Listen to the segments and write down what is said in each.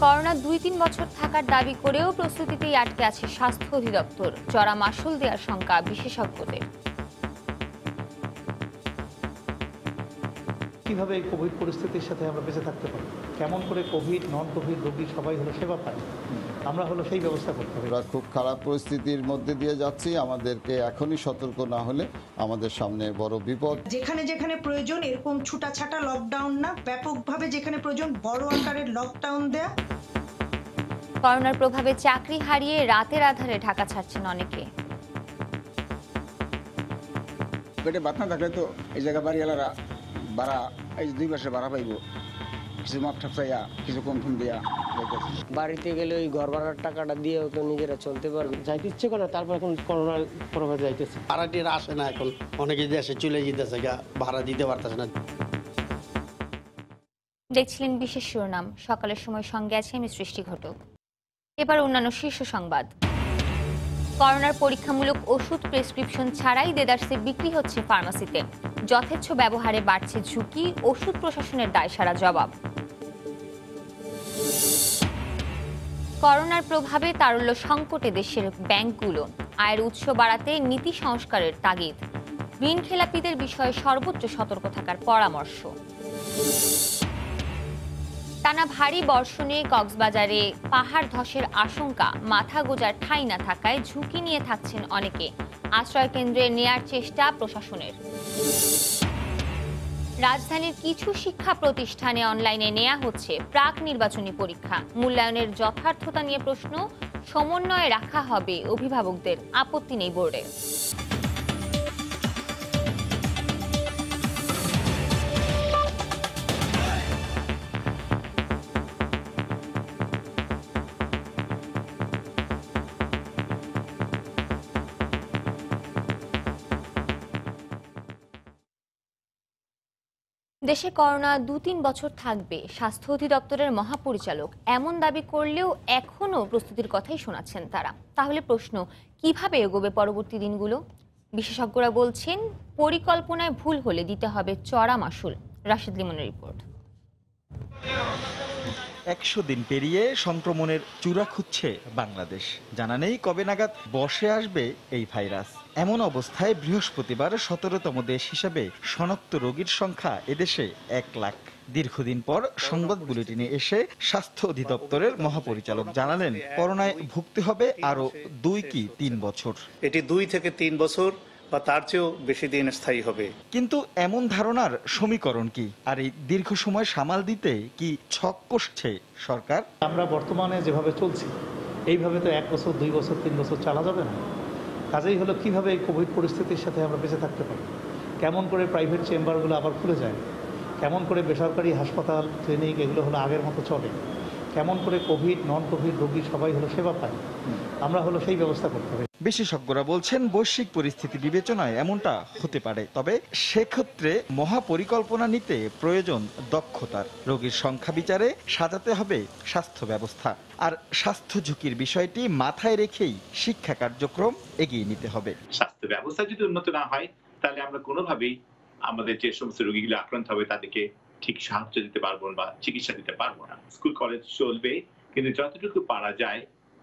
Corona ২-৩ বছর থাকার দাবি করেও প্রস্তুতিতেই আটকে আছে স্বাস্থ্য অধিদপ্তর। চড়া মাশুল দেওয়ার শঙ্কা বিশেষজ্ঞদের। কিভাবে এই কোভিড পরিস্থিতির সাথে আমরা বেঁচে থাকতে পারি, কেমন করে কোভিড নন কোভিড রোগী সবাই হলো সেবা পায়, আমরা হলো সেই ব্যবস্থা করতে হবে। আমরা খুব খারাপ পরিস্থিতির মধ্যে দিয়ে যাচ্ছি, আমাদেরকে এখনই সতর্ক না হলে আমাদের সামনে বড় বিপদ। যেখানে যেখানে প্রয়োজন এরকম ছুটাছাটা লকডাউন না, ব্যাপকভাবে যেখানে প্রয়োজন বড় আকারের লকডাউন দেয়া। করোনার প্রভাবে চাকরি হারিয়ে রাতের আধারে ঢাকা ছাড়ছেন অনেকে। পেটে ভাত না থাকলে তো এই জায়গা বাড়িওয়ালারা ভাড়া এই 2 মাসে ভাড়া পাইব, কিছু মাপ ঠাপ চাইয়া কিছু কম টম দিয়া বাড়িতে গেলে ওই ঘর ভাড়ার টাকাটা দিয়েও তো নিজেরা চলতে পারবে। যাইতে ইচ্ছে করে, তারপর এখন করোনার প্রভাবে যাইতেছে। ভাড়াটিরা আসে না, এখন অনেকে দেশে চলে যেতেছে, ভাড়া দিতে পারতেছে না। দেখছিলেন বিশেষ শিরোনাম। সকালের সময় সঙ্গে আছে আমি সৃষ্টি ঘটক। এবার অন্যান্য শীর্ষ সংবাদ। করোনার পরীক্ষামূলক ওষুধ প্রেসক্রিপশন ছাড়াই দেদারসে বিক্রি হচ্ছে ফার্মাসিতে। যথেচ্ছ ব্যবহারে বাড়ছে ঝুঁকি, ওষুধ প্রশাসনের দায়সারা জবাব। করোনার প্রভাবে তারল্য সংকটে দেশের ব্যাংকগুলো। আয়ের উৎস বাড়াতে নীতি সংস্কারের তাগিদ। ঋণ খেলাপিদের বিষয়ে সর্বোচ্চ সতর্ক থাকার পরামর্শ। টানা ভারী বর্ষণে কক্সবাজারে পাহাড় ধসের আশঙ্কা, মাথা গোঁজার ঠাঁই না থাকায় ঝুঁকি নিয়ে থাকছেন অনেকে। আশ্রয় কেন্দ্রে নেয়ার চেষ্টা প্রশাসনের। রাজধানীর কিছু শিক্ষা প্রতিষ্ঠানে অনলাইনে নেওয়া হচ্ছে প্রাক নির্বাচনী পরীক্ষা। মূল্যায়নের যথার্থতা নিয়ে প্রশ্ন, সমন্বয়ে রাখা হবে অভিভাবকদের, আপত্তি নেই বোর্ডে। দেশে করোনা ২-৩ বছর থাকবে, স্বাস্থ্য অধিদপ্তরের মহাপরিচালক এমন দাবি করলেও এখনও প্রস্তুতির কথাই শোনাচ্ছেন তারা। তাহলে প্রশ্ন, কিভাবে এগোবে পরবর্তী দিনগুলো? বিশেষজ্ঞরা বলছেন, পরিকল্পনায় ভুল হলে দিতে হবে চড়া মাশুল। রাশেদ লিমনের রিপোর্ট। ১০০ দিন পেরিয়ে সংক্রমণের চূড়া খুঁজছে বাংলাদেশ। জানা নেই কবে নাগাদ বসে আসবে এই ভাইরাস। এমন অবস্থায় বৃহস্পতিবার ১৭তম দেশ হিসেবে শনাক্ত রোগীর সংখ্যা এদেশে ১ লাখ। দীর্ঘদিন পর সংবাদ বুলেটিনে এসে স্বাস্থ্য অধিদপ্তরের মহাপরিচালক জানালেন, করোনায় ভুগতে হবে আরো ২ কি ৩ বছর। এটি ২ থেকে ৩ বছর বা তার চেয়েও বেশি দিন স্থায়ী হবে। কিন্তু এমন ধারণার সমীকরণ কি? আর এই দীর্ঘ সময় সামাল দিতে কি ছক কষছে সরকার? আমরা বর্তমানে যেভাবে চলছি এইভাবে তো ১ বছর ২ বছর ৩ বছর চালা যাবে না। কাজেই হলো কিভাবে এই কোভিড পরিস্থিতির সাথে আমরা বেঁচে থাকতে পারি, কেমন করে প্রাইভেট চেম্বারগুলো আবার খুলে যায়, কেমন করে বেসরকারি হাসপাতাল ক্লিনিক এগুলো হলো আগের মতো চলে, কেমন করে কোভিড নন কোভিড রোগী সবাই হলো সেবা পায়, আমরা হলো সেই ব্যবস্থা করতে হবে। বিশেষজ্ঞরা বলছেন, বৈশ্বিক পরিস্থিতি বিবেচনায় এমনটা হতে পারে। তবে সেক্ষেত্রে মহাপরিকল্পনা নিতে প্রয়োজন দক্ষতার। রোগীর সংখ্যা বিচারে সাজাতে হবে স্বাস্থ্য ব্যবস্থা। আর স্বাস্থ্য ঝুঁকির বিষয়টি মাথায় রেখেই শিক্ষা কার্যক্রম এগিয়ে নিতে হবে। স্বাস্থ্য ব্যবস্থা যদি উন্নত না হয়, তাহলে আমরা কোনোভাবেই আমাদের যে সমস্ত রোগীগুলো আক্রান্ত হবে তাদেরকে ঠিক সাহায্য দিতে পারবো না বা চিকিৎসা দিতে পারবো না। স্কুল কলেজ চলবে, কিন্তু যতটুকু পারা যায়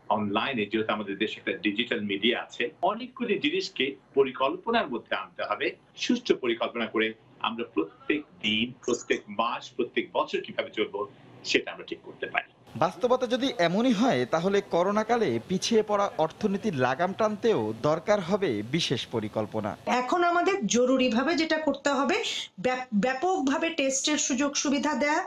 অনলাইনে, যেহেতু আমাদের দেশে একটা ডিজিটাল মিডিয়া আছে, অনেকগুলি জিনিসকে পরিকল্পনার মধ্যে আনতে হবে। সুষ্ঠু পরিকল্পনা করে আমরা প্রত্যেক দিন, প্রত্যেক মাস, প্রত্যেক বছর কিভাবে চলবো সেটা আমরা ঠিক করতে পারি। বাস্তবতা যদি এমনই হয়, তাহলে করোনাকালে পিছিয়ে পড়া অর্থনীতির লাগাম টানতেও দরকার হবে বিশেষ পরিকল্পনা। এখন আমাদের জরুরিভাবে যেটা করতে হবে, ব্যাপকভাবে টেস্টের সুযোগ সুবিধা দেয়া।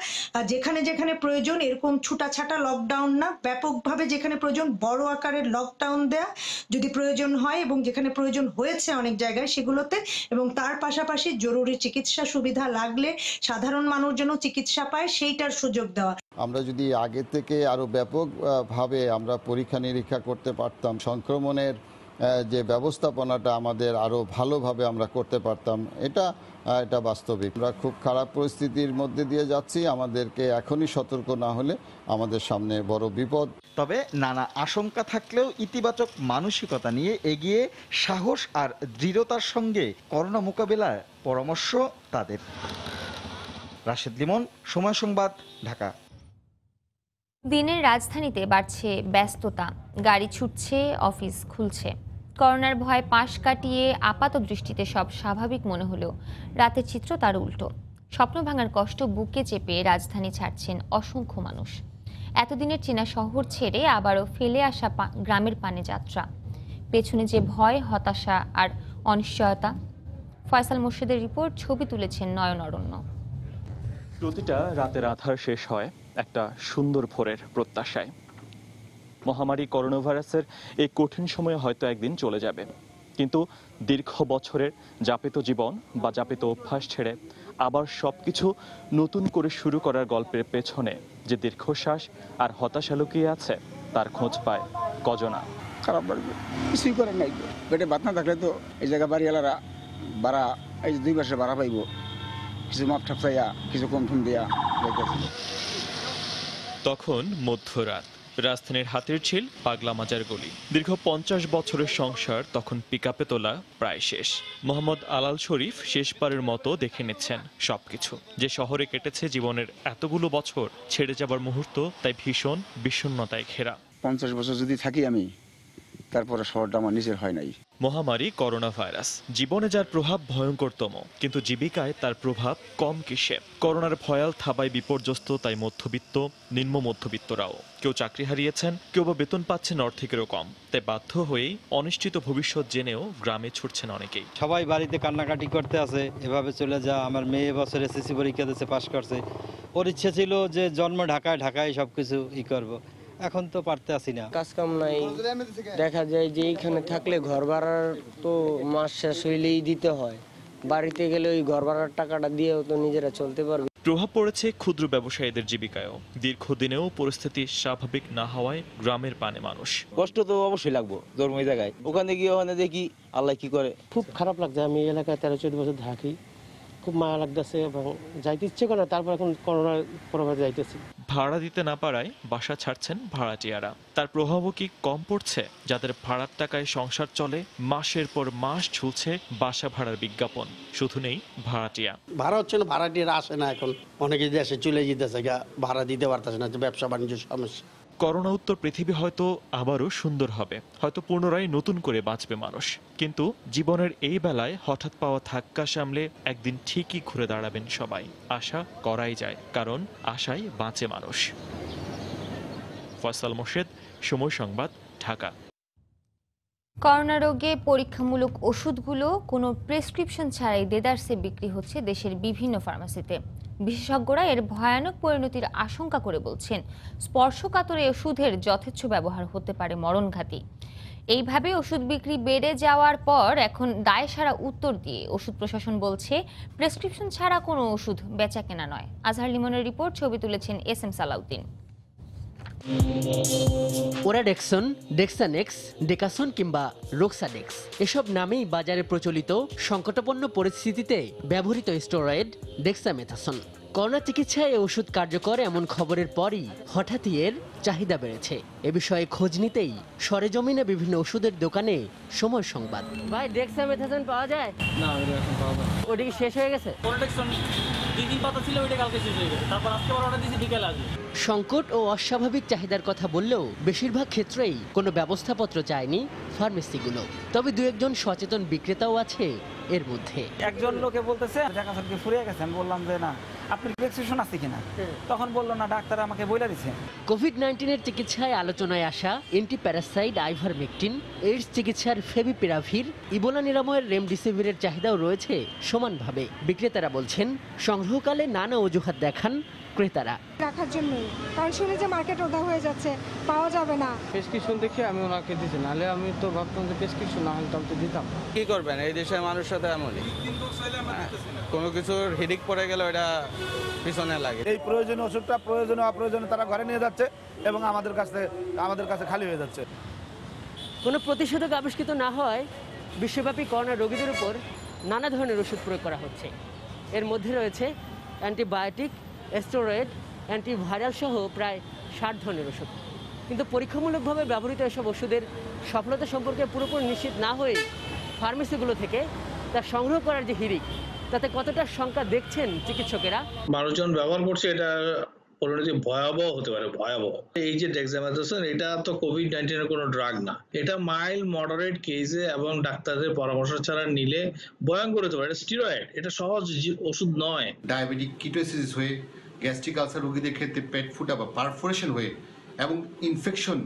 যেখানে যেখানে প্রয়োজন এরকম ছুটাছাটা লকডাউন না, ব্যাপকভাবে যেখানে প্রয়োজন বড় আকারের লকডাউন দেয়া যদি প্রয়োজন হয়, এবং যেখানে প্রয়োজন হয়েছে অনেক জায়গায় সেগুলোতে, এবং তার পাশাপাশি জরুরি চিকিৎসা সুবিধা লাগলে সাধারণ মানুষ যেন চিকিৎসা পায় সেইটার সুযোগ দেওয়া। আমরা যদি আগে থেকে আরো ব্যাপকভাবে আমরা পরীক্ষা নিরীক্ষা করতে পারতাম, সংক্রমণের যে ব্যবস্থাপনাটা আমাদের আরো ভালোভাবে আমরা করতে পারতাম, এটা বাস্তবিক। আমরা খুব খারাপ পরিস্থিতির মধ্যে দিয়ে যাচ্ছি, আমাদেরকে এখনই সতর্ক না হলে আমাদের সামনে বড় বিপদ। তবে নানা আশঙ্কা থাকলেও ইতিবাচক মানসিকতা নিয়ে এগিয়ে সাহস আর দৃঢ়তার সঙ্গে করোনা মোকাবেলার পরামর্শ তাদের। রাশেদ লিমন, সময় সংবাদ, ঢাকা। দিনের রাজধানীতে বাড়ছে ব্যস্ততা, গাড়ি ছুটছে, অফিস খুলছে। করোনার ভয় পাশ কাটিয়ে আপাত দৃষ্টিতে সব স্বাভাবিক মনে হলেও রাতের চিত্র তার উল্টো। স্বপ্ন ভাঙার কষ্ট বুকে চেপে রাজধানী ছাড়ছেন অসংখ্য মানুষ। এতদিনের চেনা শহর ছেড়ে আবারও ফেলে আসা গ্রামের পানে যাত্রা। পেছনে যে ভয়, হতাশা আর অনিশ্চয়তা। ফয়সাল মোর্শেদের রিপোর্ট, ছবি তুলেছেন নয়ন অরণ্য। প্রতিটা রাতের আধার শেষ হয় একটা সুন্দর ভোরের প্রত্যাশায়। মহামারী করোনা ভাইরাসের এই কঠিন সময়ে হয়তো একদিন চলে যাবে, কিন্তু দীর্ঘ বছরের যাপিত জীবন বা যাপিত অভ্যাস ছেড়ে আবার সবকিছু নতুন করে শুরু করার গল্পের পেছনে যে দীর্ঘশ্বাস আর হতাশা লুকিয়ে আছে তার খোঁজ পায় কজনা। খারাপ লাগবে, কিছুই করার নাই। পেটে ভাত না থাকলে তো এই জায়গা বাড়িওয়ালারা ভাড়া, এই যে 2 মাসে ভাড়া পাইব, কিছু মাপ ঠাপ চাইয়া, কিছু কম টম দিয়া যাইতেছে। তখন মধ্যরাত, রাজধানীর হাতির ঝিল, পাগলা মাজার গলি। দীর্ঘ 50 বছরের সংসার তখন পিকআপে তোলা প্রায় শেষ। মোহাম্মদ আলাল শরীফ শেষবারের মতো দেখে নিচ্ছেন সবকিছু। যে শহরে কেটেছে জীবনের এতগুলো বছর, ছেড়ে যাবার মুহূর্ত তাই ভীষণ বিষণ্ণতায় ঘেরা। 50 বছর যদি থাকি আমি, তারপরে শহরটা আমার নিজের হয় নাই। মহামারী করোনা ভাইরাস জীবনে যার প্রভাব ভয়ঙ্করতম, কিন্তু জীবিকায় তার প্রভাব কম কিসে। করোনার ভয়াল থাবায় বিপর্যস্ত তাই মধ্যবিত্ত, নিম্ন মধ্যবিত্তরাও। কেউ চাকরি হারিয়েছেন, কেউ বা বেতন পাচ্ছেন অর্ধেকেরও কম। তাই বাধ্য হয়েই অনিশ্চিত ভবিষ্যৎ জেনেও গ্রামে ছুটছেন অনেকেই। সবাই বাড়িতে কান্নাকাটি করতে আছে, এভাবে চলে যা। আমার মেয়ে বছর এসএসসি পরীক্ষা দিতে পাশ করছে, ওর ইচ্ছে ছিল যে জন্ম ঢাকায় সবকিছু করব, এখন তো পারতে আসি না। কাজ কাম নাই, দেখা যায় যে এইখানে থাকলে ঘর ভাড়ার তো মাস শেষ হইলেই দিতে হয়। বাড়িতে গেলে ওই ঘর ভাড়ার টাকাটা দিয়েও তো নিজেরা চলতে পারবে। প্রভাব পড়েছে ক্ষুদ্র ব্যবসায়ীদের জীবিকায়ও। দীর্ঘদিনেও পরিস্থিতি স্বাভাবিক না হওয়ায় গ্রামের পানে মানুষ। কষ্ট তো অবশ্যই লাগবো, জন্ম জায়গায় ওখানে গিয়ে ওখানে দেখি আল্লাহ কি করে। খুব খারাপ লাগছে। আমি এই এলাকায় 13-14 বছর থাকি, খুব মায়া লাগতেছে এবং যাইতে ইচ্ছে করে। তারপর এখন করোনার প্রভাবে যাইতেছি। ভাড়া দিতে না পারায় বাসা ছাড়ছেন ভাড়াটিয়ারা। তার প্রভাবও কি কম পড়ছে? যাদের ভাড়ার টাকায় সংসার চলে, মাসের পর মাস ঝুলছে বাসা ভাড়ার বিজ্ঞাপন, শুধু নেই ভাড়াটিয়া। ভাড়া হচ্ছে না, ভাড়াটিয়ারা আসে না। এখন অনেকে দেশে চলে যেতেছে, ভাড়া দিতে পারতেছে না, ব্যবসা বাণিজ্যের সমস্যা। করোনা উত্তর পৃথিবী হয়তো আবারও সুন্দর হবে, হয়তো পুনরায় নতুন করে বাঁচবে মানুষ। কিন্তু জীবনের এই বেলায় হঠাৎ পাওয়া ধাক্কা সামলে একদিন ঠিকই ঘুরে দাঁড়াবেন সবাই। আশা করাই যায়, কারণ আশায় বাঁচে মানুষ। ফয়সাল মোর্শেদ, সময় সংবাদ, ঢাকা। করোনা রোগে পরীক্ষামূলক ওষুধগুলো কোনো প্রেসক্রিপশন ছাড়াই দেদারসে বিক্রি হচ্ছে দেশের বিভিন্ন ফার্মেসিতে। বিশেষজ্ঞরা এর ভয়ানক পরিণতির আশঙ্কা করে বলছেন, স্পর্শকাতর এই ওষুধের যথেচ্ছ ব্যবহার হতে পারে মরণঘাতী। এইভাবে ওষুধ বিক্রি বেড়ে যাওয়ার পর এখন দায়সারা উত্তর দিয়ে ওষুধ প্রশাসন বলছে, প্রেসক্রিপশন ছাড়া কোনো ওষুধ বেচা কেনা নয়। আজহার লিমনের রিপোর্ট, ছবি তুলেছেন SM সালাউদ্দিন। ওরাডেক্সন, ডেক্সানেক্স, ডেকাসন কিংবা রোক্সাডেক্স এসব নামেই বাজারে প্রচলিত সংকটাপন্ন পরিস্থিতিতে ব্যবহৃত স্টেরয়েড ডেক্সামেথাসন। করোনা চিকিৎসায় এই ওষুধ কার্যকর এমন খবরের পরই হঠাৎই এর চাহিদা বেড়েছে। এ বিষয়ে খোঁজ নিতেই সরেজমিনে বিভিন্ন ওষুধের দোকানে সময় সংবাদ। ভাই ডেক্সামেথাসন পাওয়া যায়? না, এখন পাওয়া যায়। ওটা কি শেষ হয়ে গেছে? ওরাডেক্সন 2 দিন পাতা ছিল, ওইটা কালকে শেষ হয়ে গেছে। তারপর আজকে অর্ডার দিয়েছি, বিকেলে আসবে। সংকট ও অস্বাভাবিক চাহিদার কথা বললেও বেশিরভাগ ক্ষেত্রেই কোনো ব্যবস্থাপত্র চায়নি ফার্মেসিগুলো। তবে 2-1জন সচেতন বিক্রেতাও আছে এর মধ্যে। একজন লোকে বলতেছে ঢাকা ফুরিয়ে গেছে। আমি বললাম যে না, আপনার প্রেসক্রিপশন আছে কিনা? তখন বললো না, ডাক্তার আমাকে বলে দিচ্ছে। কোভিড-19-এর চিকিৎসায় আলোচনায় আসা অ্যান্টিপ্যারাসাইড আইভারমেকটিন, এইডস চিকিৎসার ফেভিপিরাভির, ইবোলা নিরাময়ের রেমডেসিভিরের চাহিদাও রয়েছে সমানভাবে। বিক্রেতারা বলছেন, সংগ্রহকালে নানা অজুহাত দেখান ক্রেতারা। রাখার জন্য, কারণ শুনে যে মার্কেট ওদা হয়ে যাচ্ছে, পাওয়া যাবে না। প্রেসক্রিপশন দেখে আমি ওনাকে দিচ্ছি, নাহলে আমি তো ভাবতাম যে প্রেসক্রিপশন না হলে তো দিতাম। কি করবেন, এই দেশের মানুষ সাথে এমনই, কোনো কিছুর হিডিক পড়ে গেলে ওটা পিছনে লাগে। এই প্রয়োজনীয় ওষুধটা প্রয়োজনীয় অপ্রয়োজনীয় তারা ঘরে নিয়ে যাচ্ছে এবং আমাদের কাছে খালি হয়ে যাচ্ছে। কোনো প্রতিষেধক আবিষ্কৃত না হয় বিশ্বব্যাপী করোনা রোগীদের উপর নানা ধরনের ওষুধ প্রয়োগ করা হচ্ছে। এর মধ্যে রয়েছে অ্যান্টিবায়োটিক, স্টেরয়েড, অ্যান্টিভাইরাল সহ প্রায় 60 ধরনের ওষুধ। কিন্তু পরীক্ষামূলকভাবে ব্যবহৃত এসব ওষুধের সফলতা সম্পর্কে পুরোপুরি নিশ্চিত না হয়ে ফার্মেসিগুলো থেকে তা সংগ্রহ করার যে হিড়িক, তাতে কতটা শঙ্কা দেখছেন চিকিৎসকেরা। 12 জন ব্যবহার করছে, এটা পরিণতি ভয়াবহ হতে পারে, ভয়াবহ। এই যে ডেক্সামেথাসোন, এটা তো কোভিড-19 এর কোনো ড্রাগ না, এটা মাইল্ড মডারেট কেসে এবং ডাক্তারদের পরামর্শ ছাড়া নিলে ভয়ঙ্কর হতে পারে। স্টেরয়েড এটা সহজ ওষুধ নয়। ডায়াবেটিক কিটোসিস হয়ে, গ্যাস্ট্রিক আলসার রোগীদের ক্ষেত্রে পেট ফুটা বা পারফোরেশন হয়ে এবং ইনফেকশন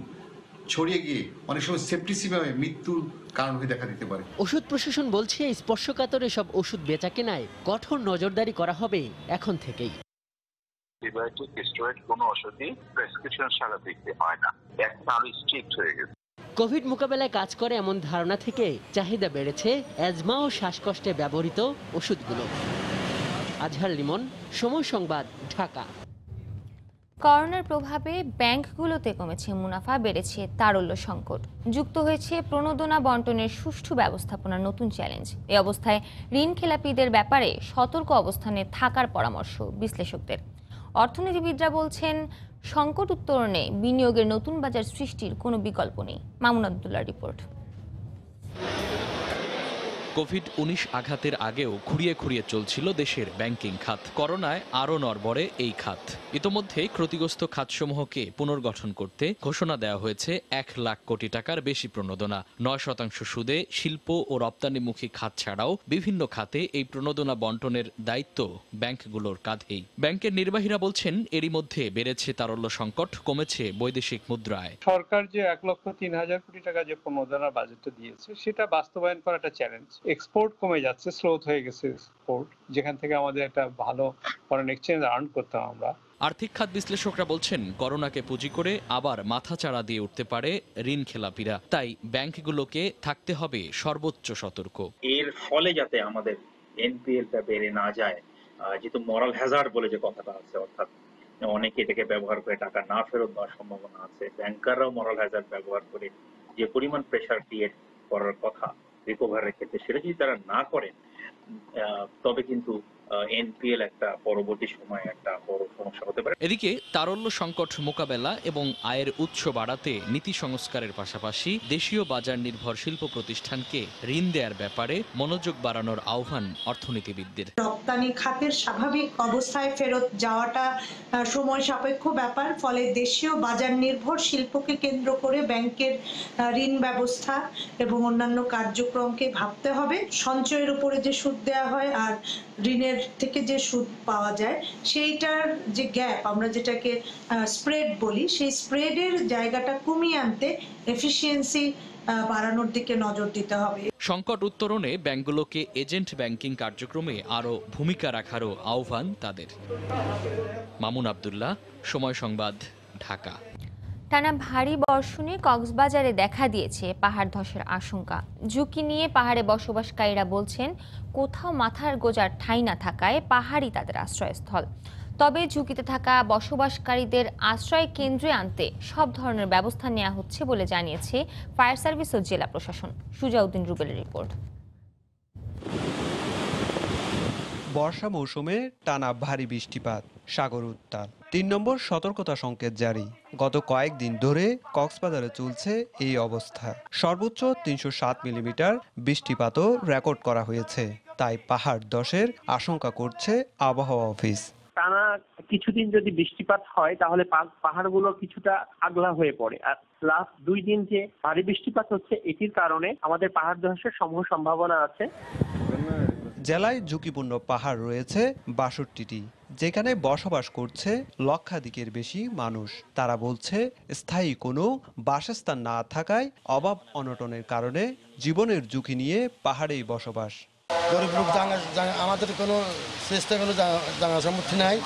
ছড়িয়ে গিয়ে অনেক সময় সেপ্টিসিমামে মৃত্যুর কারণ হয়ে দেখা দিতে পারে। ওষুধ প্রশাসন বলছে স্পর্শকাতর এসব ওষুধ বেচা কেনায় কঠোর নজরদারি করা হবে এখন থেকেই। অ্যান্টিবায়োটিক, স্টেরয়েড কোনো ওষুধই প্রেসক্রিপশন ছাড়া দিতে হয় না, এখন আরো স্ট্রিক্ট হয়ে গেছে। কোভিড মোকাবেলায় কাজ করে এমন ধারণা থেকে চাহিদা বেড়েছে অ্যাজমা ও শ্বাসকষ্টে ব্যবহৃত ওষুধগুলো। আজহার লিমন, সময় সংবাদ, ঢাকা। করোনার প্রভাবে ব্যাংকগুলোতে কমেছে মুনাফা, বেড়েছে তারল্য সংকট, যুক্ত হয়েছে প্রণোদনা বন্টনের সুষ্ঠু ব্যবস্থাপনার নতুন চ্যালেঞ্জ। এই অবস্থায় ঋণ খেলাপিদের ব্যাপারে সতর্ক অবস্থানে থাকার পরামর্শ বিশ্লেষকদের। অর্থনীতিবিদরা বলছেন, সংকট উত্তরণে বিনিয়োগের নতুন বাজার সৃষ্টির কোনো বিকল্প নেই। মামুন আব্দুল্লাহ রিপোর্ট। কোভিড-19 আঘাতের আগেও খুঁড়িয়ে খুঁড়িয়ে চলছিল দেশের ব্যাংকিং খাত। করোনায় আরও নড়বড়ে এই খাত। ইতোমধ্যে ক্ষতিগ্রস্ত খাতসমূহকে পুনর্গঠন করতে ঘোষণা দেওয়া হয়েছে 1 লাখ কোটি টাকার বেশি প্রণোদনা। 9% সুদে শিল্প ও রপ্তানিমুখী খাত ছাড়াও বিভিন্ন খাতে এই প্রণোদনা বন্টনের দায়িত্ব ব্যাংকগুলোর কাঁধেই। ব্যাংকের নির্বাহীরা বলছেন, এরই মধ্যে বেড়েছে তারল্য সংকট, কমেছে বৈদেশিক মুদ্রায়। সরকার যে 1,03,000 কোটি টাকা যে প্রণোদনা বাজেটটা দিয়েছে, সেটা বাস্তবায়ন করা একটা চ্যালেঞ্জ। এক্সপোর্ট কমে যাচ্ছে, স্লোথ হয়ে গেছে এক্সপোর্ট, যেখান থেকে আমাদের একটা ভালো ফরেন এক্সচেঞ্জ আর্ন করতাম আমরা। আর্থিক খাত বিশ্লেষকরা বলছেন, করোনাকে পুঁজি করে আবার মাথাচাড়া দিয়ে উঠতে পারে ঋণ খেলাপিরা। তাই ব্যাংকগুলোকে থাকতে হবে সর্বোচ্চ সতর্ক। এর ফলে যাতে আমাদের এনপিএলটা বেড়ে না যায়, যেহেতু মরাল হ্যাজার্ড বলে যে কথাটা আছে, অর্থাৎ অনেকে এটাকে ব্যবহার করে টাকা না ফেরত দেওয়ার সম্ভাবনা আছে। ব্যাংকাররাও মরাল হ্যাজার্ড ব্যবহার করে যে পরিমাণ প্রেশার ক্রিয়েট করার কথা রিকভারের ক্ষেত্রে, সেটা যদি তারা না করেন, তবে কিন্তু এনপিএল একটা পরবর্তী সময়ে একটা বড় সমস্যা হতে পারে। এদিকে তারল্য সংকট মোকাবেলা এবং আয়ের উৎস বাড়াতে নীতি সংস্কারের পাশাপাশি দেশীয় বাজার নির্ভর শিল্প প্রতিষ্ঠানকে ঋণ দেওয়ার ব্যাপারে মনোযোগ বাড়ানোর আহ্বান অর্থনীতিবিদদের। রপ্তানি খাতের স্বাভাবিক অবস্থায় ফেরত যাওয়াটা সময় সাপেক্ষ ব্যাপার, ফলে দেশীয় বাজার নির্ভর শিল্পকে কেন্দ্র করে ব্যাংকের ঋণ ব্যবস্থা এবং অন্যান্য কার্যক্রমকে ভাবতে হবে। সঞ্চয়ের উপরে যে সুদ দেওয়া হয় আর ঋণের থেকে যে সুদ পাওয়া যায়, সেইটার যে গ্যাপ, আমরা যেটাকে স্প্রেড বলি, সেই স্প্রেডের জায়গাটা কমিয়ে আনতে এফিসিয়েন্সি বাড়ানোর দিকে নজর দিতে হবে। সংকট উত্তরণে ব্যাংকগুলোকে এজেন্ট ব্যাংকিং কার্যক্রমে আরও ভূমিকা রাখারও আহ্বান তাদের। মামুন আব্দুল্লাহ, সময় সংবাদ, ঢাকা। টানা ভারী বর্ষণে কক্সবাজারে দেখা দিয়েছে পাহাড় ধসের আশঙ্কা। ঝুঁকি নিয়ে পাহাড়ে বসবাসকারীরা বলছেন, কোথাও মাথার গোঁজার ঠাঁই না থাকায় পাহাড়ই তাদের আশ্রয়স্থল। তবে ঝুঁকিতে থাকা বসবাসকারীদের আশ্রয় কেন্দ্রে আনতে সব ধরনের ব্যবস্থা নেওয়া হচ্ছে বলে জানিয়েছে ফায়ার সার্ভিস ও জেলা প্রশাসন। সুজাউদ্দিন রুবেলের রিপোর্ট। বর্ষা মৌসুমে টানা ভারী বৃষ্টিপাত, সাগর উত্তাল, 3 নম্বর সতর্কতা সংকেত জারি। গত কয়েকদিন ধরে কক্সবাজারে চলছে এই অবস্থা। সর্বোচ্চ 307 মিলিমিটার বৃষ্টিপাতও রেকর্ড করা হয়েছে। তাই পাহাড় ধসের আশঙ্কা করছে আবহাওয়া অফিস। টানা কিছুদিন যদি বৃষ্টিপাত হয়, তাহলে পাহাড়গুলো কিছুটা আগলা হয়ে পড়ে। আর লাস্ট 2 দিন যে ভারী বৃষ্টিপাত হচ্ছে, এটির কারণে আমাদের পাহাড় ধসের সমূহ সম্ভাবনা আছে। জেলায় ঝুঁকিপূর্ণ পাহাড় রয়েছে 62টি, যেখানে বসবাস করছে লক্ষাধিকের বেশি মানুষ। তারা বলছে, স্থায়ী কোনো বাসস্থান না থাকায় অভাব অনটনের কারণে জীবনের ঝুঁকি নিয়ে পাহাড়েই বসবাস। গরিব লোক আমাদের কোনো চেষ্টা কোনো জানা সম্মুখীন নাই,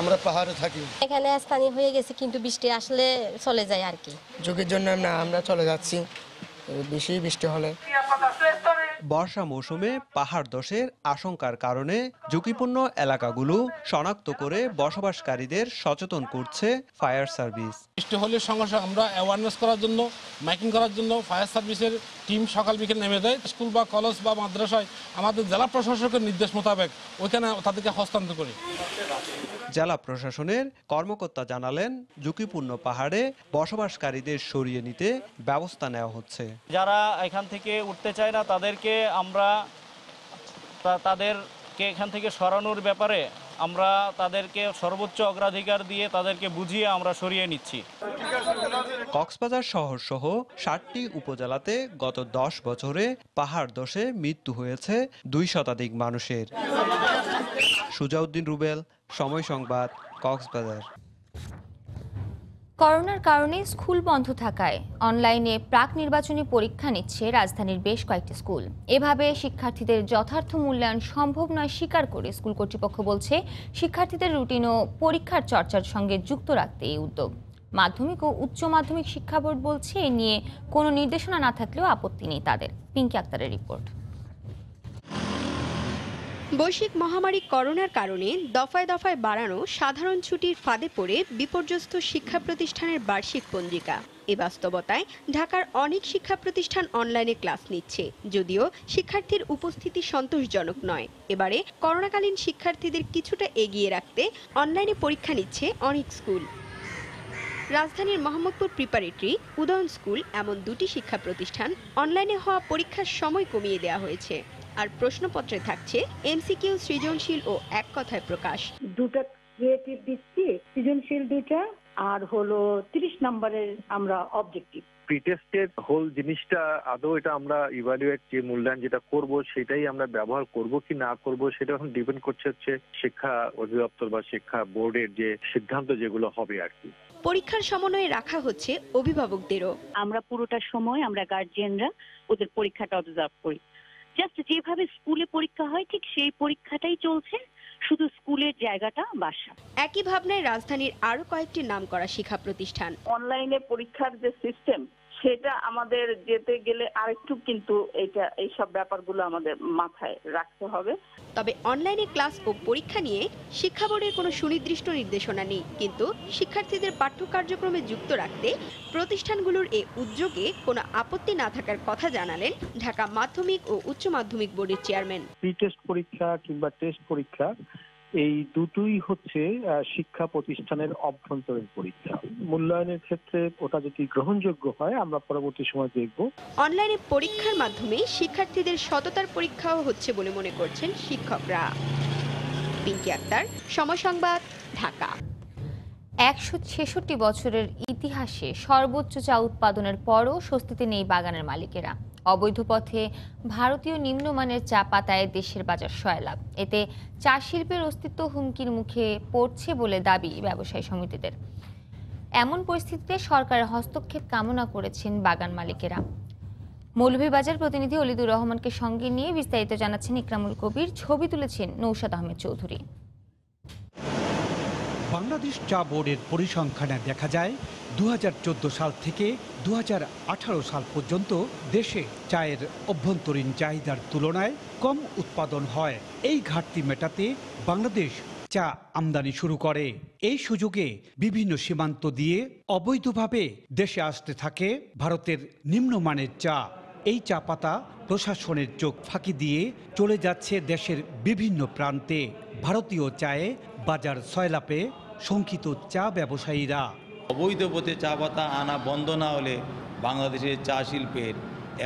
আমরা পাহাড়ে থাকি। এখানে স্থানীয় হয়ে গেছে, কিন্তু বৃষ্টি আসলে চলে যায় আর কি। ঝুঁকির জন্য আমরা চলে যাচ্ছি বেশি বৃষ্টি হলে। বর্ষা মৌসুমে পাহাড় ধসের আশঙ্কার কারণে ঝুঁকিপূর্ণ এলাকাগুলো শনাক্ত করে বসবাসকারীদের সচেতন করছে ফায়ার সার্ভিস। বৃষ্টি হলে সঙ্গে সঙ্গে আমরা অ্যাওয়ারনেস করার জন্য, মাইকিং করার জন্য ফায়ার সার্ভিসের টিম সকাল বিকেল নেমে যায়। স্কুল বা কলেজ বা মাদ্রাসায় আমাদের জেলা প্রশাসকের নির্দেশ মোতাবেক ওইখানে তাদেরকে হস্তান্তর করি। জেলা প্রশাসনের কর্মকর্তা জানালেন, ঝুঁকিপূর্ণ পাহাড়ে বসবাসকারীদের সরিয়ে নিতে ব্যবস্থা নেওয়া হচ্ছে। যারা এখান থেকে উঠতে চায় না, তাদেরকে এখান থেকে সরানোর ব্যাপারে আমরা তাদেরকে সর্বোচ্চ অগ্রাধিকার দিয়ে তাদেরকে বুঝিয়ে আমরা সরিয়ে নিচ্ছি। কক্সবাজার শহর সহ 7টি উপজেলাতে গত 10 বছরে পাহাড় ধসে মৃত্যু হয়েছে 2 শতাধিক মানুষের। সুজাউদ্দিন রুবেল, সময় সংবাদ, কক্সবাজার। করোনার কারণে স্কুল বন্ধ থাকায় অনলাইনে প্রাক নির্বাচনী পরীক্ষা নিচ্ছে রাজধানীর বেশ কয়েকটি স্কুল। এভাবে শিক্ষার্থীদের যথার্থ মূল্যায়ন সম্ভব নয় স্বীকার করে স্কুল কর্তৃপক্ষ বলছে, শিক্ষার্থীদের রুটিন ও পরীক্ষার চর্চার সঙ্গে যুক্ত রাখতে এই উদ্যোগ। মাধ্যমিক ও উচ্চ মাধ্যমিক শিক্ষা বোর্ড বলছে, এ নিয়ে কোনো নির্দেশনা না থাকলেও আপত্তি নেই তাদের। পিঙ্কি আক্তারের রিপোর্ট। বৈশ্বিক মহামারী করোনার কারণে দফায় দফায় বাড়ানো সাধারণ ছুটির ফাঁদে পড়ে বিপর্যস্ত শিক্ষা প্রতিষ্ঠানের বার্ষিক পঞ্জিকা। এ বাস্তবতায় ঢাকার অনেক শিক্ষা প্রতিষ্ঠান অনলাইনে ক্লাস নিচ্ছে, যদিও শিক্ষার্থীর উপস্থিতি সন্তোষজনক নয়। এবারে করোনাকালীন শিক্ষার্থীদের কিছুটা এগিয়ে রাখতে অনলাইনে পরীক্ষা নিচ্ছে অনেক স্কুল। রাজধানীর মোহাম্মদপুর প্রিপারেটরি, উদয়ন স্কুল এমন দুটি শিক্ষা প্রতিষ্ঠান অনলাইনে হওয়া পরীক্ষার সময় কমিয়ে দেওয়া হয়েছে। আর প্রশ্নপত্রে থাকছে এমসিকিউ, সৃজনশীল ও এক কথায় প্রকাশ। দুটো ক্রিয়েটিভ দিচ্ছি, সৃজনশীল দুটা, আর হলো 30 নম্বরের আমরা অবজেক্টিভ। প্রিটেস্টের হোল জিনিসটা আদৌ এটা আমরা ইভালুয়েট, যে মূল্যায়ন যেটা করব সেটাই আমরা ব্যবহার করব কি না করব, সেটা এখন ডিপেন্ড করছে হচ্ছে শিক্ষা অধিদপ্তর বা শিক্ষা বোর্ডের যে সিদ্ধান্ত যেগুলো হবে আর কি। পরীক্ষার সমন্বয়ে রাখা হচ্ছে অভিভাবকদেরও। আমরা পুরোটা সময় আমরা গার্জিয়ানরা ওদের পরীক্ষাটা অবজার্ভ করি। জাস্ট যেভাবে স্কুলে পরীক্ষা হয় ঠিক সেই পরীক্ষাটাই চলছে, শুধু স্কুলের জায়গাটা বাসা। একই ভাবনায় রাজধানীর আরো কয়েকটি নামকরা শিক্ষা প্রতিষ্ঠান। অনলাইনে পরীক্ষার যে সিস্টেম সেটা আমাদের যেতে গেলে আরেকটু কিন্তু এইসব ব্যাপারগুলো আমাদের মাথায় রাখতে হবে। তবে অনলাইনে ক্লাস ও পরীক্ষা নিয়ে শিক্ষা বোর্ডের কোনো সুনির্দিষ্ট নির্দেশনা নেই, কিন্তু শিক্ষার্থীদের পাঠ্য কার্যক্রমে যুক্ত রাখতে প্রতিষ্ঠানগুলোর এই উদ্যোগে কোনো আপত্তি না থাকার কথা জানালেন ঢাকা মাধ্যমিক ও উচ্চ মাধ্যমিক বোর্ডের চেয়ারম্যান। প্রি টেস্ট পরীক্ষা কিংবা টেস্ট পরীক্ষা এই দুটোই হচ্ছে শিক্ষা প্রতিষ্ঠানের অভ্যন্তরীণ পরীক্ষা। মূল্যায়নের ক্ষেত্রে ওটা যদি গ্রহণযোগ্য হয় আমরা পরবর্তী সময় দেখব। অনলাইনে পরীক্ষার মাধ্যমে শিক্ষার্থীদের সততার পরীক্ষাও হচ্ছে বলে মনে করছেন শিক্ষকরা। পিঙ্কি আক্তার, সময় সংবাদ, ঢাকা। 166 বছরের ইতিহাসে সর্বোচ্চ চা উৎপাদনের পরও স্বস্তিতে নেই বাগানের মালিকেরা। অবৈধ পথে ভারতীয় নিম্নমানের চা পাতায় দেশের বাজার সয়লাভ। এতে চা শিল্পের অস্তিত্ব হুমকির মুখে পড়ছে বলে দাবি ব্যবসায়ী সমিতিদের। এমন পরিস্থিতিতে সরকারের হস্তক্ষেপ কামনা করেছেন বাগান মালিকেরা। মৌলভীবাজার প্রতিনিধি অলিদুর রহমানকে সঙ্গে নিয়ে বিস্তারিত জানাচ্ছেন ইকরামুল কবির, ছবি তুলেছেন নৌশাদ আহমেদ চৌধুরী। বাংলাদেশ চা বোর্ডের পরিসংখ্যানে দেখা যায় 2014 সাল থেকে 2018 সাল পর্যন্ত দেশে চায়ের অভ্যন্তরীণ চাহিদার তুলনায় কম উৎপাদন হয়। এই ঘাটতি মেটাতে বাংলাদেশ চা আমদানি শুরু করে। এই সুযোগে বিভিন্ন সীমান্ত দিয়ে অবৈধভাবে দেশে আসতে থাকে ভারতের নিম্নমানের চা। এই চা পাতা প্রশাসনের চোখ ফাঁকি দিয়ে চলে যাচ্ছে দেশের বিভিন্ন প্রান্তে। ভারতীয় চায়ে বাজার সয়লাপে শঙ্কিত চা ব্যবসায়ীরা। অবৈধ পথে চা পাতা আনা বন্ধ না হলে বাংলাদেশের চা শিল্পের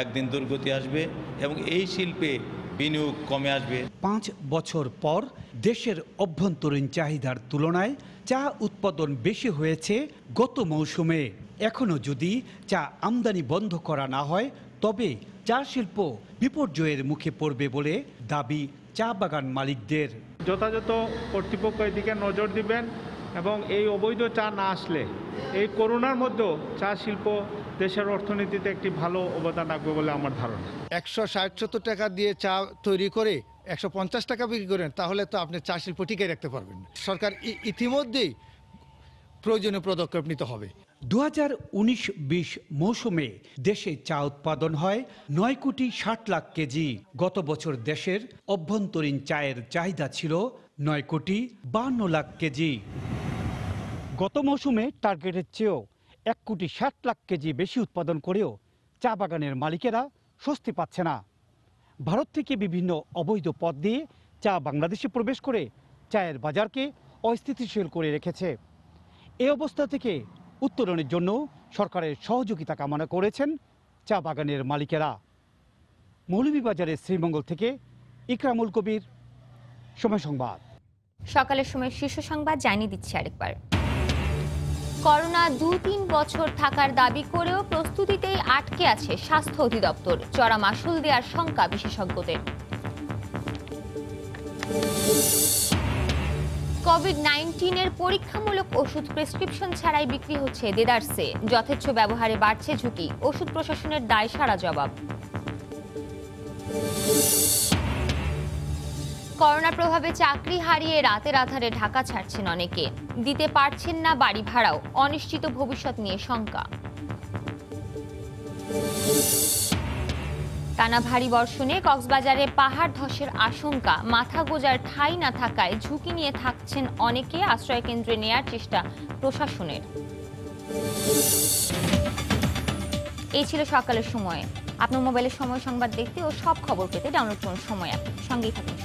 একদিন দুর্গতি আসবে এবং এই শিল্পে বিনিয়োগ কমে আসবে। 5 বছর পর দেশের অভ্যন্তরীণ চাহিদার তুলনায় চা উৎপাদন বেশি হয়েছে গত মৌসুমে। এখনও যদি চা আমদানি বন্ধ করা না হয় তবে চা শিল্প বিপর্যয়ের মুখে পড়বে বলে দাবি চা বাগান মালিকদের। যথাযথ কর্তৃপক্ষ এদিকে নজর দিবেন এবং এই অবৈধ চা না আসলে এই করোনার মধ্যেও চা শিল্প দেশের অর্থনীতিতে একটি ভালো অবদান রাখবে বলে আমার ধারণা। 160-70 টাকা দিয়ে চা তৈরি করে 150 টাকা বিক্রি করেন, তাহলে তো আপনি চা শিল্প টিকিয়ে রাখতে পারবেন না। সরকার ইতিমধ্যেই প্রয়োজনীয় পদক্ষেপ নিতে হবে। 2019-20 মৌসুমে দেশে চা উৎপাদন হয় 9 কোটি 60 লাখ কেজি। গত বছর দেশের অভ্যন্তরীণ চায়ের চাহিদা ছিল 9 কোটি 52 লাখ কেজি। গত মৌসুমে টার্গেটের চেয়েও 1 কোটি 60 লাখ কেজি বেশি উৎপাদন করেও চা বাগানের মালিকেরা স্বস্তি পাচ্ছে না। ভারত থেকে বিভিন্ন অবৈধ পথ দিয়ে চা বাংলাদেশে প্রবেশ করে চায়ের বাজারকে অস্থিতিশীল করে রেখেছে। এই অবস্থা থেকে উত্তরণের জন্য সরকারের সহযোগিতা কামনা করেছেন চা বাগানের মালিকেরা। মৌলভীবাজারের শ্রীমঙ্গল থেকে ইকরামুল কবির, সময় সংবাদ। সকালের সময় শীর্ষ সংবাদ জানিয়ে দিচ্ছি আরেকবার। করোনা 2-3 বছর থাকার দাবি করেও প্রস্তুতিতেই আটকে আছে স্বাস্থ্য অধিদপ্তর। চড়া মাশুল দেওয়ার শঙ্কা বিশেষজ্ঞদের। কোভিড-19 পরীক্ষামূলক ওষুধ প্রেসক্রিপশন ছাড়াই বিক্রি হচ্ছে দেদারসে। যথেচ্ছ ব্যবহারে বাড়ছে ঝুঁকি, ওষুধ প্রশাসনের দায় সারা জবাব। করোনার প্রভাবে চাকরি হারিয়ে রাতের আধারে ঢাকা ছাড়ছেন অনেকে। দিতে পারছেন না বাড়ি ভাড়াও, অনিশ্চিত ভবিষ্যৎ নিয়ে শঙ্কা। টানা ভারী বর্ষণে কক্সবাজারে পাহাড় ধসের আশঙ্কা। মাথা গোজার ঠাঁই না থাকায় ঝুঁকি নিয়ে থাকছেন অনেকে। আশ্রয় কেন্দ্রে নেয়ার চেষ্টা প্রশাসনের। এই ছিল সকালের সময়। আপনার মোবাইলের সময় সংবাদ দেখতে ও সব খবর পেতে ডাউনলোড করুন সময় অ্যাপ। সঙ্গেই থাকুন।